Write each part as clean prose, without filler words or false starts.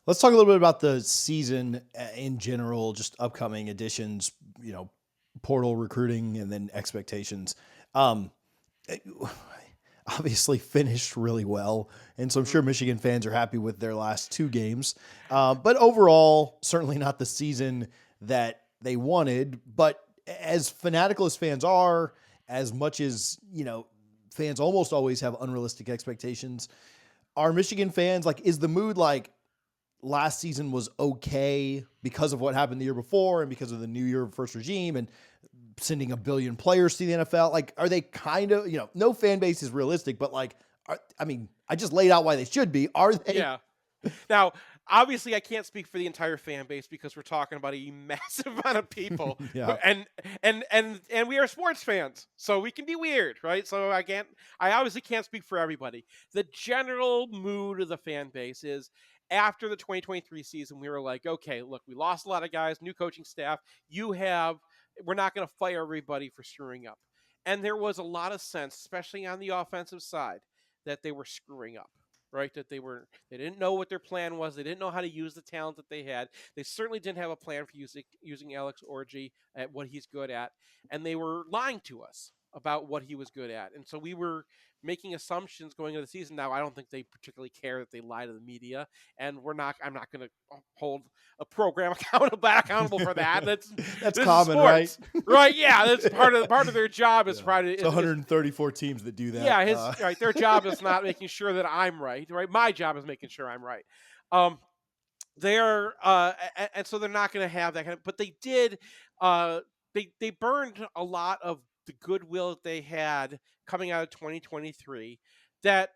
Let's talk a little bit about the season in general, just upcoming additions, portal recruiting and then expectations. Um, it- Obviously finished really well. And so I'm Mhm. sure Michigan fans are happy with their last two games. But overall, certainly not the season that they wanted. But as fanatical as fans are, as much as, fans almost always have unrealistic expectations, are Michigan fans like, is the mood like, last season was okay because of what happened the year before and because of the new year first regime and sending a billion players to the NFL? Like, are they kind of, no fan base is realistic, but like, I just laid out why they should be. Are they? Yeah. Now, obviously, I can't speak for the entire fan base because we're talking about a massive amount of people, Yeah. and we are sports fans, so we can be weird, right? So I obviously can't speak for everybody. The general mood of the fan base is after the 2023 season, we were like, okay, look, we lost a lot of guys, new coaching staff. We're not going to fire everybody for screwing up, and there was a lot of sense, especially on the offensive side, that they were screwing up, right? They didn't know what their plan was. They didn't know how to use the talent that they had. They certainly didn't have a plan for using Alex Orji at what he's good at, and they were lying to us about what he was good at. And so we were making assumptions going into the season. Now I don't think they particularly care that they lie to the media, and I'm not going to hold a program accountable for that. That's This is common, right? sports, right? Yeah, that's part of their job is Yeah. probably It's is 134 teams that do that. yeah, his right. Their job is not making sure that I'm right. Right. My job is making sure I'm right. Um, they're and so they're not going to have that kind of. But they did. They burned a lot of the goodwill that they had coming out of 2023 that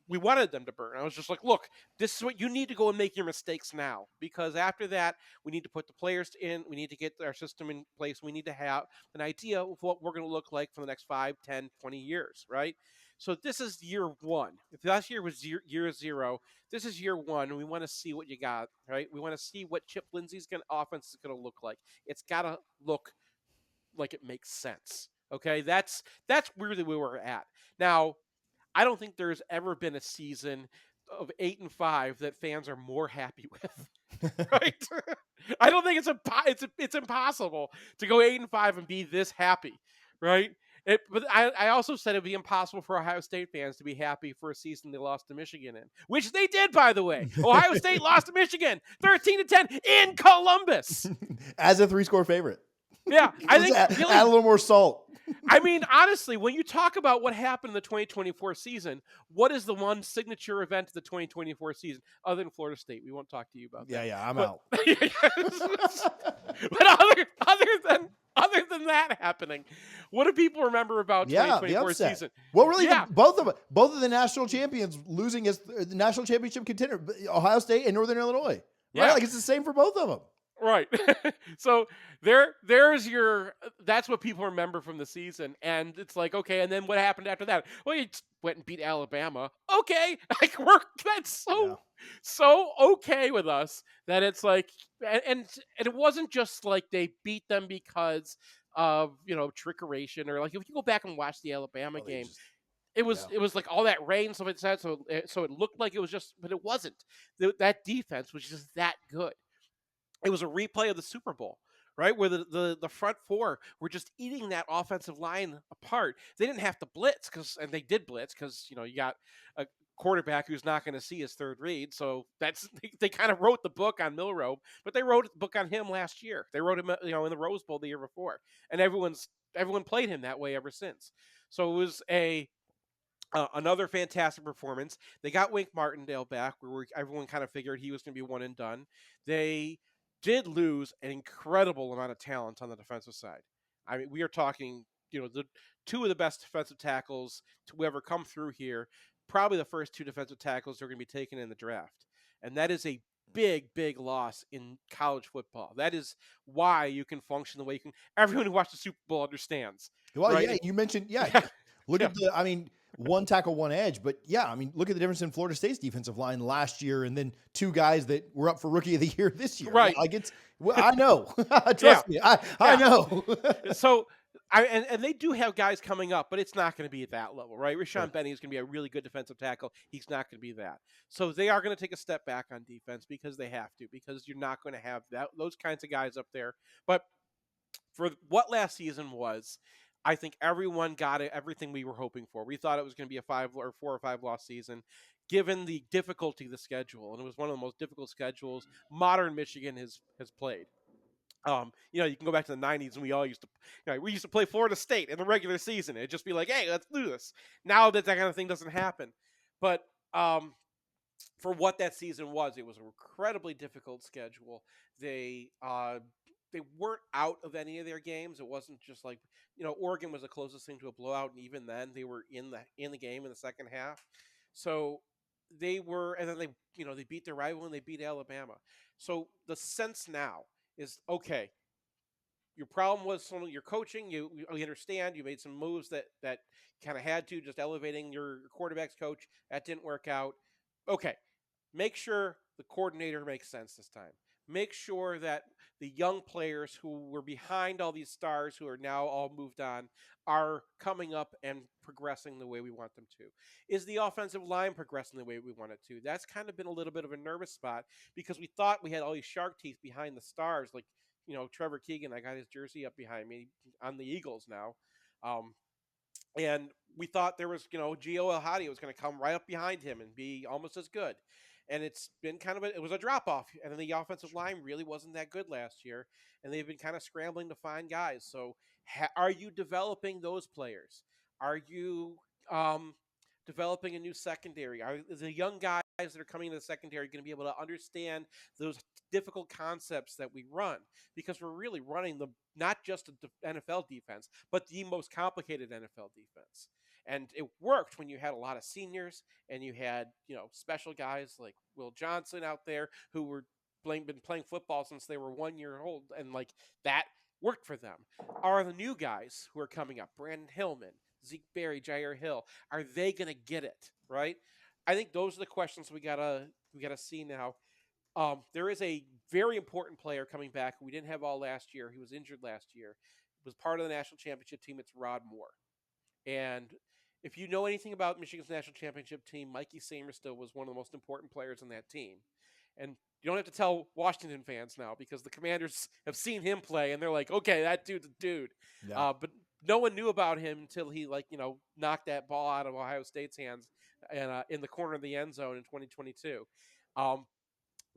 we wanted them to burn. I was just like, look, this is what you need to go and make your mistakes now, because after that, we need to put the players in. We need to get our system in place. We need to have an idea of what we're going to look like for the next 5, 10, 20 years, right? So this is year one. If last year was year zero, this is year one, and we want to see what you got, right? We want to see what Chip Lindsey's offense is going to look like. It's got to look like it makes sense. Okay, that's really where we're at now. I don't think there's ever been a season of 8-5 that fans are more happy with. Right? I don't think it's impossible to go 8-5 and be this happy, right? But I also said it'd be impossible for Ohio State fans to be happy for a season they lost to Michigan in, which they did, by the way. Ohio State lost to Michigan 13-10 in Columbus. As a 3-score favorite. Yeah, I Let's think add, the add a only little more salt. I mean, honestly, when you talk about what happened in the 2024 season, what is the one signature event of the 2024 season other than Florida State? We won't talk to you about Yeah, that. yeah, I'm But out. but other than that happening, what do people remember about Yeah, the 2024 upset. season? Well, really, Yeah, both of the national champions losing as the national championship contender, Ohio State and Northern Illinois, right? yeah. Like it's the same for both of them. Right. So there's your that's what people remember from the season. And it's like, okay, and then what happened after that? Well, you just went and beat Alabama. Okay. Like that's Yeah, so okay with us that it's like and it wasn't just like they beat them because of, trickeration, or like if you go back and watch the Alabama oh, they game, just it was yeah. it was like all that rain, so it said, so it looked like it was just, but it wasn't. That defense was just that good. It was a replay of the Super Bowl, right? Where the front four were just eating that offensive line apart. They didn't have to blitz and they did blitz because, you got a quarterback who's not going to see his third read. So they kind of wrote the book on Milrobe, but they wrote the book on him last year. They wrote him, in the Rose Bowl the year before, and everyone played him that way ever since. So it was another fantastic performance. They got Wink Martindale back, where everyone kind of figured he was going to be one and done. They did lose an incredible amount of talent on the defensive side. I mean, we are talking, the two of the best defensive tackles to ever come through here. Probably the first two defensive tackles are going to be taken in the draft, and that is a big loss in college football. That is why you can function the way you can. Everyone who watched the Super Bowl understands, Well, right? yeah, you mentioned Yeah, Look yeah, at one tackle, one edge, but yeah, look at the difference in Florida State's defensive line last year, and then two guys that were up for Rookie of the Year this year. right. Like it's, well, I know, Yeah, trust me, I yeah. know. So And they do have guys coming up, but it's not going to be at that level, right? Sure. Rashawn Benny is going to be a really good defensive tackle. He's not going to be that. So they are going to take a step back on defense because they have to, because you're not going to have those kinds of guys up there. But for what last season was, I think everyone got everything we were hoping for. We thought it was going to be a 4 or 5 loss season, given the difficulty of the schedule, and it was one of the most difficult schedules modern Michigan has played. You can go back to the '90s, and we all used to, we used to play Florida State in the regular season. It'd just be like, hey, let's do this. Now that kind of thing doesn't happen, but for what that season was, it was an incredibly difficult schedule. They weren't out of any of their games. It wasn't just like, Oregon was the closest thing to a blowout, and even then they were in the game in the second half. So they were, and then they beat their rival and they beat Alabama. So the sense now is, okay, your problem was some of your coaching. We understand you made some moves that kind of had to, just elevating your quarterback's coach. That didn't work out. Okay, make sure the coordinator makes sense this time. Make sure that the young players who were behind all these stars who are now all moved on are coming up and progressing the way we want them to. Is the offensive line progressing the way we want it to? That's kind of been a little bit of a nervous spot because we thought we had all these shark teeth behind the stars, like, Trevor Keegan. I got his jersey up behind me on the Eagles now. Um, and we thought there was, Gio Elhadi was going to come right up behind him and be almost as good. And it's been it was a drop off. And then the offensive line really wasn't that good last year. And they've been kind of scrambling to find guys. So are you developing those players? Are you developing a new secondary? Are the young guys that are coming into the secondary going to be able to understand those difficult concepts that we run? Because we're really running not just an NFL defense, but the most complicated NFL defense. And it worked when you had a lot of seniors and you had, special guys like Will Johnson out there who been playing football since they were 1 year old, and like that worked for them. Are the new guys who are coming up, Brandon Hillman, Zeke Berry, Jair Hill, are they going to get it right? I think those are the questions we gotta see now. There is a very important player coming back who we didn't have all last year. He was injured last year. Was part of the national championship team. It's Rod Moore. And if you know anything about Michigan's national championship team, Mikey Samerstill was one of the most important players on that team. And you don't have to tell Washington fans now because the Commanders have seen him play and they're like, okay, that dude's a dude. Yeah. But no one knew about him until he knocked that ball out of Ohio State's hands and in the corner of the end zone in 2022. Um,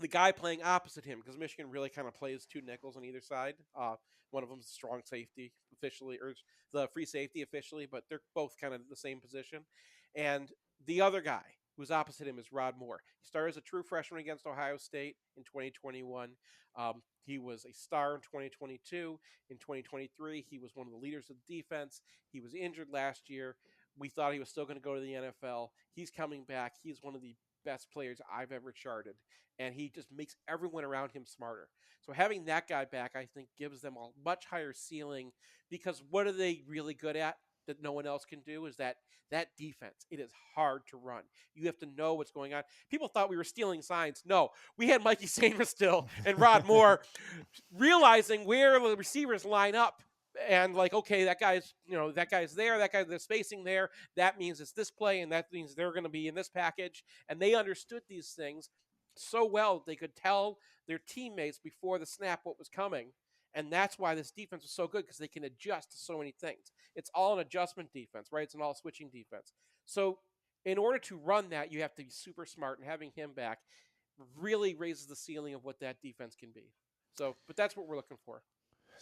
the guy playing opposite him, because Michigan really kind of plays two nickels on either side. One of them is strong safety officially, or the free safety officially, but they're both kind of the same position. And the other guy who's opposite him is Rod Moore. He started as a true freshman against Ohio State in 2021. He was a star in 2022. In 2023, he was one of the leaders of the defense. He was injured last year. We thought he was still going to go to the NFL. He's coming back. He's one of the best players I've ever charted, and he just makes everyone around him smarter. So having that guy back, I think, gives them a much higher ceiling, because what are they really good at that no one else can do is that defense. It is hard to run. You have to know what's going on. People thought we were stealing signs. No, we had Mikey Samer still and Rod Moore realizing where the receivers line up. And like, okay, that guy's there, the spacing there. That means it's this play, and that means they're going to be in this package. And they understood these things so well that they could tell their teammates before the snap what was coming. And that's why this defense was so good, because they can adjust to so many things. It's all an adjustment defense, right? It's an all switching defense. So in order to run that, you have to be super smart, and having him back really raises the ceiling of what that defense can be. So, but that's what we're looking for.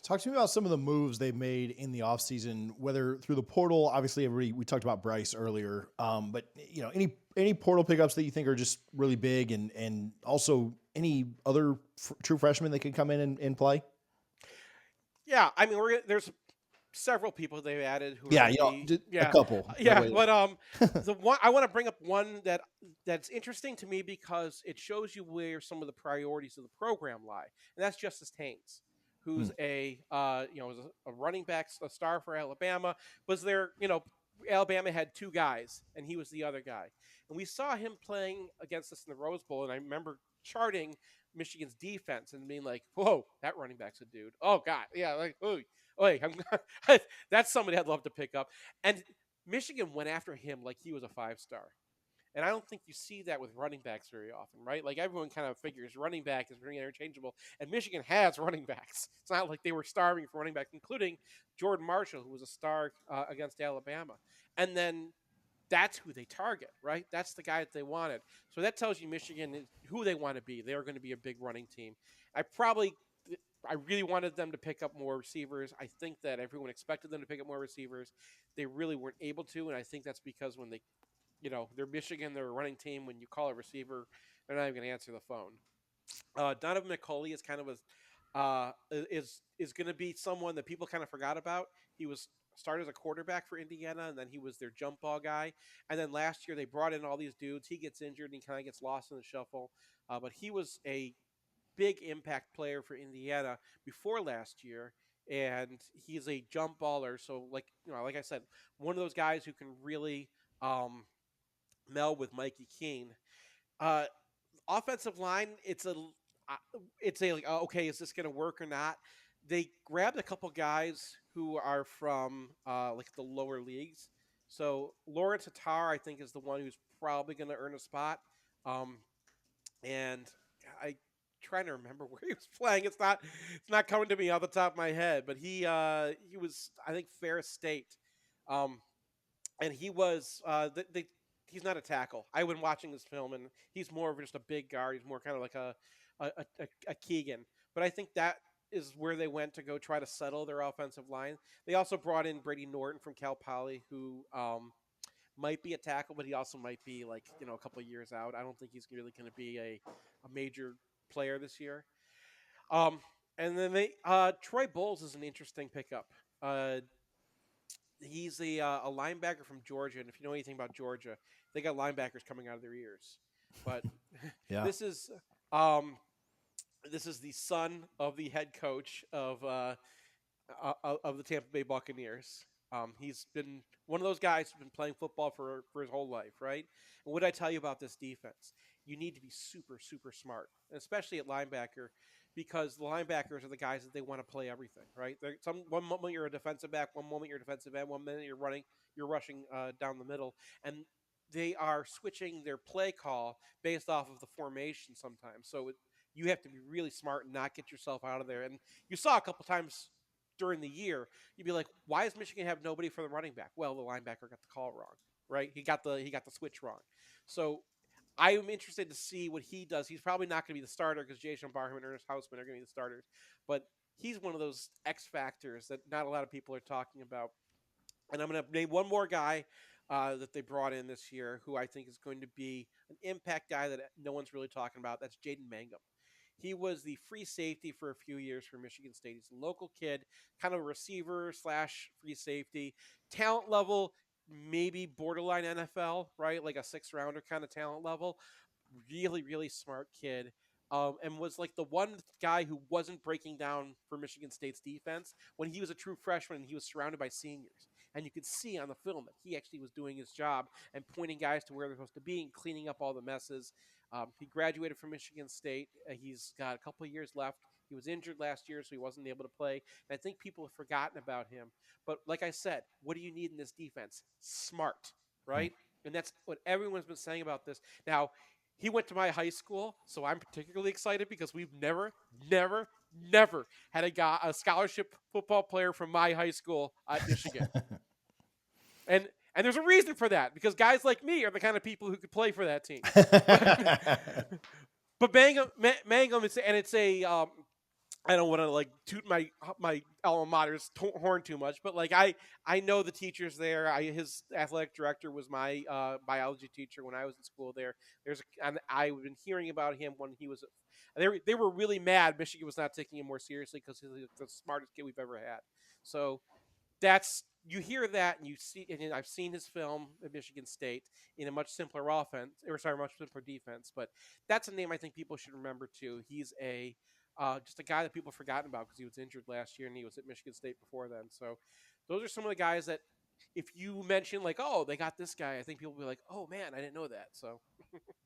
Talk to me about some of the moves they've made in the offseason, whether through the portal. Obviously, we talked about Bryce earlier, but any portal pickups that you think are just really big, and also any other true freshmen that could come in and play. Yeah, I mean, there's several people they've added who Yeah, are a couple. Yeah, but the one I want to bring up, one that's interesting to me because it shows you where some of the priorities of the program lie, and that's Justice Haynes, who's was a running back, a star for Alabama. Was there, Alabama had two guys, and he was the other guy, and we saw him playing against us in the Rose Bowl, and I remember charting Michigan's defense and being like, "Whoa, that running back's a dude." Oh God, yeah, like, oh, wait, that's somebody I'd love to pick up. And Michigan went after him like he was a 5 star. And I don't think you see that with running backs very often, right? Like everyone kind of figures running back is pretty interchangeable, and Michigan has running backs. It's not like they were starving for running backs, including Jordan Marshall, who was a star against Alabama. And then that's who they target, right? That's the guy that they wanted. So that tells you Michigan is who they want to be. They're going to be a big running team. I probably, I really wanted them to pick up more receivers. I think that everyone expected them to pick up more receivers. They really weren't able to, and I think that's because when they, they're Michigan, they're a running team. When you call a receiver, they're not even going to answer the phone. Donovan McCulley is kind of a is going to be someone that people kind of forgot about. He was started as a quarterback for Indiana, and then he was their jump ball guy. And then last year they brought in all these dudes. He gets injured and he kind of gets lost in the shuffle. But he was a big impact player for Indiana before last year. And he's a jump baller. So, like I said, one of those guys who can really um, meld with Mikey Keene. Uh, Offensive line, it's a like, oh, okay, is this going to work or not? They grabbed a couple guys who are from like the lower leagues. So Lawrence Tatar, I think, is the one who's probably going to earn a spot. Um, and I trying to remember where he was playing. It's not coming to me off the top of my head, but he was, I think, Ferris State. Um, and he was he's not a tackle. I've been watching this film, and he's more of just a big guard. He's more kind of like a Keegan. But I think that is where they went to go try to settle their offensive line. They also brought in Brady Norton from Cal Poly, who might be a tackle, but he also might be like a couple of years out. I don't think he's really going to be a major player this year. Um, and then Troy Bowles is an interesting pickup. Uh, he's a linebacker from Georgia, and if you know anything about Georgia, they got linebackers coming out of their ears. But Yeah. this is um, this is the son of the head coach of the Tampa Bay Buccaneers. He's been one of those guys who's been playing football for his whole life, right? And what did I tell you about this defense? You need to be super, super smart, especially at linebacker, because the linebackers are the guys that they want to play everything, right? One moment you're a defensive back, one moment you're a defensive end, one minute you're rushing down the middle, and they are switching their play call based off of the formation sometimes. So you have to be really smart and not get yourself out of there. And you saw a couple times during the year, you'd be like, why does Michigan have nobody for the running back? Well, the linebacker got the call wrong, right? He got the switch wrong. So I'm interested to see what he does. He's probably not going to be the starter because Jason Barham and Ernest Hausman are going to be the starters. But he's one of those X factors that not a lot of people are talking about. And I'm going to name one more guy that they brought in this year who I think is going to be an impact guy that no one's really talking about. That's Jaden Mangum. He was the free safety for a few years for Michigan State. He's a local kid, kind of a receiver slash free safety. Talent level, maybe borderline NFL, right? Like a 6 rounder kind of talent level. Really, really smart kid. And was like the one guy who wasn't breaking down for Michigan State's defense when he was a true freshman and he was surrounded by seniors. And you could see on the film that he actually was doing his job and pointing guys to where they're supposed to be and cleaning up all the messes. He graduated from Michigan State. He's got a couple of years left. He was injured last year, so he wasn't able to play. And I think people have forgotten about him. But like I said, what do you need in this defense? Smart, Hmm. right? And that's what everyone's been saying about this. Now, he went to my high school, so I'm particularly excited because we've never, never, never had a scholarship football player from my high school at Michigan. And there's a reason for that because guys like me are the kind of people who could play for that team. But but Mangum is and it's a I don't want to like toot my alma mater's horn too much, but like I know the teachers there. His athletic director was my biology teacher when I was in school there. And I've been hearing about him when he was. They were really mad Michigan was not taking him more seriously because he's the smartest kid we've ever had. So that's you hear that and you see and I've seen his film at Michigan State in a much simpler offense or sorry much simpler defense, but that's a name I think people should remember too. He's a just a guy that people have forgotten about because he was injured last year and he was at Michigan State before then. So those are some of the guys that if you mention like oh they got this guy, I think people will be like oh man I didn't know that. So